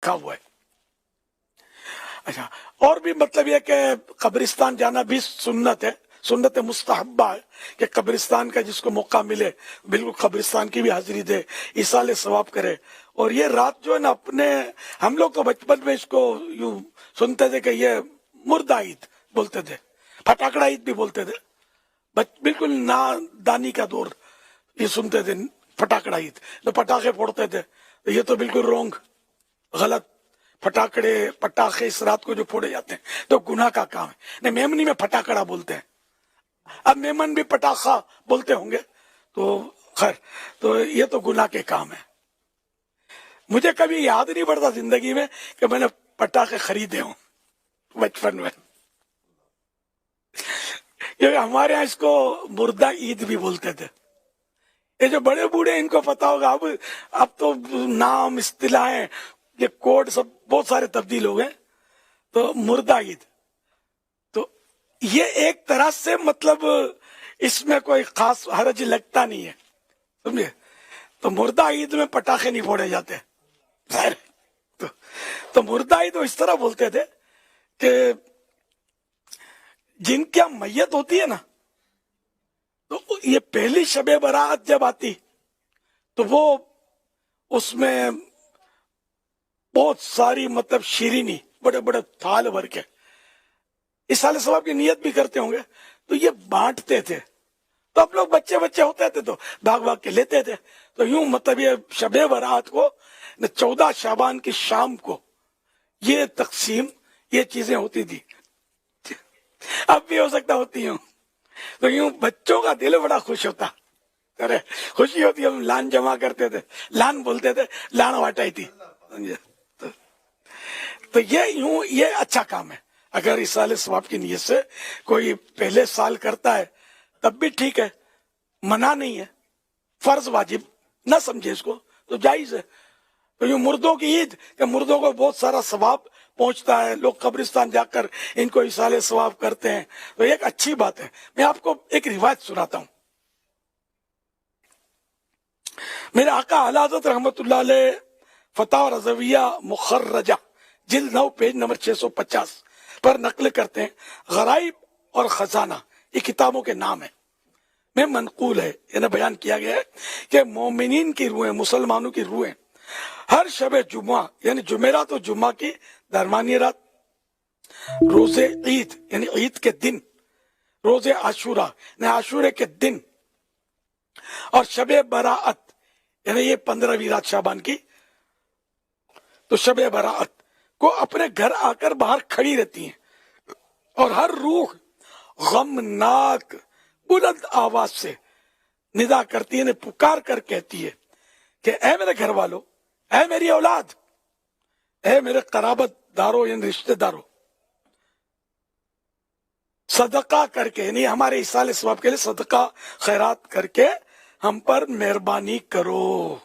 کہا ہوا ہے۔ اچھا، اور بھی مطلب یہ کہ قبرستان جانا بھی سنت ہے، سنت مستحبہ ہے کہ قبرستان کا جس کو موقع ملے بالکل قبرستان کی بھی حاضری دے، ایصال ثواب کرے۔ اور یہ رات جو ہے نا، اپنے ہم لوگ تو بچپن میں اس کو یوں سنتے تھے کہ یہ مردہ عید بولتے تھے، پٹاکڑا عید بھی بولتے تھے، بالکل نادانی کا دور یہ سنتے تھے پٹاکڑا عید، جو پٹاخے پھوڑتے تھے، یہ تو بالکل رونگ، غلط۔ پٹاخے اس رات کو جو پھوڑے جاتے ہیں تو گناہ کا کام ہے۔ نہیں، میمنی میں پٹاکڑا بولتے ہیں، اب میمن بھی پٹاخہ بولتے ہوں گے، تو خیر، تو یہ تو گناہ کے کام ہے۔ مجھے کبھی یاد نہیں پڑتا زندگی میں کہ میں نے پٹاخے خریدے ہوں بچپن میں، کیونکہ ہمارے ہاں اس کو مردہ عید بھی بولتے تھے۔ یہ جو بڑے بوڑھے ان کو پتا ہوگا، اب تو نام، اصطلاحیں، یہ کوڈ سب بہت سارے تبدیل ہو گئے۔ تو مردہ عید، تو یہ ایک طرح سے مطلب اس میں کوئی خاص حرج لگتا نہیں ہے، سمجھے؟ تو مردہ عید میں پٹاخے نہیں پھوڑے جاتے، تو مردہ عید وہ اس طرح بولتے تھے کہ جن کی میت ہوتی ہے نا، تو یہ پہلی شب برات جب آتی تو وہ اس میں بہت ساری مطلب شیرینی بڑے بڑے تھال بھر کے ایصال ثواب کی نیت بھی کرتے ہوں گے، تو یہ بانٹتے تھے۔ تو اب لوگ بچے ہوتے تھے تو بھاگ کے لیتے تھے۔ تو یوں مطلب یہ شب برات کو 14 شعبان کی شام کو یہ تقسیم، یہ چیزیں ہوتی تھی، اب بھی ہو سکتا ہوتی ہوں۔ تو یوں بچوں کا دل بڑا خوش ہوتا، ارے خوشی ہوتی، ہم لان جمع کرتے تھے، لان بولتے تھے، لان واٹائی تھی۔ تو یہ اچھا کام ہے، اگر ایصال ثواب کی نیت سے کوئی پہلے سال کرتا ہے تب بھی ٹھیک ہے، منع نہیں ہے، فرض واجب نہ سمجھے اس کو تو جائز ہے۔ تو یہ مردوں کی عید کہ مردوں کو بہت سارا ثواب پہنچتا ہے، لوگ قبرستان جا کر ان کو ایصال ثواب کرتے ہیں، تو ایک اچھی بات ہے۔ میں آپ کو ایک روایت سناتا ہوں۔ میرے آقا اعلی حضرت رحمت اللہ علیہ فتاوی رضویہ مخرجہ جلد 9 پیج نمبر 650 پر نقل کرتے ہیں، غرائب اور خزانہ یہ کتابوں کے نام ہیں، میں منقول ہے، یعنی بیان کیا گیا ہے کہ مومنین کی روحیں، مسلمانوں کی روحیں ہر شب جمعہ یعنی جمعرات و جمعہ کی درمیانی رات، روز عید یعنی عید کے دن، روز عاشورہ یعنی عاشورے کے دن، اور شب براءت یعنی یہ 15ویں رات شعبان کی، تو شب براءت کو اپنے گھر آ کر باہر کھڑی رہتی ہیں، اور ہر روح غمناک بلند آواز سے ندا کرتی ہے، پکار کر کہتی ہے کہ اے میرے گھر والوں، اے میری اولاد، اے میرے قرابت داروں یعنی رشتہ داروں، صدقہ کر کے، یعنی ہمارے ایصال ثواب کے لیے صدقہ خیرات کر کے ہم پر مہربانی کرو۔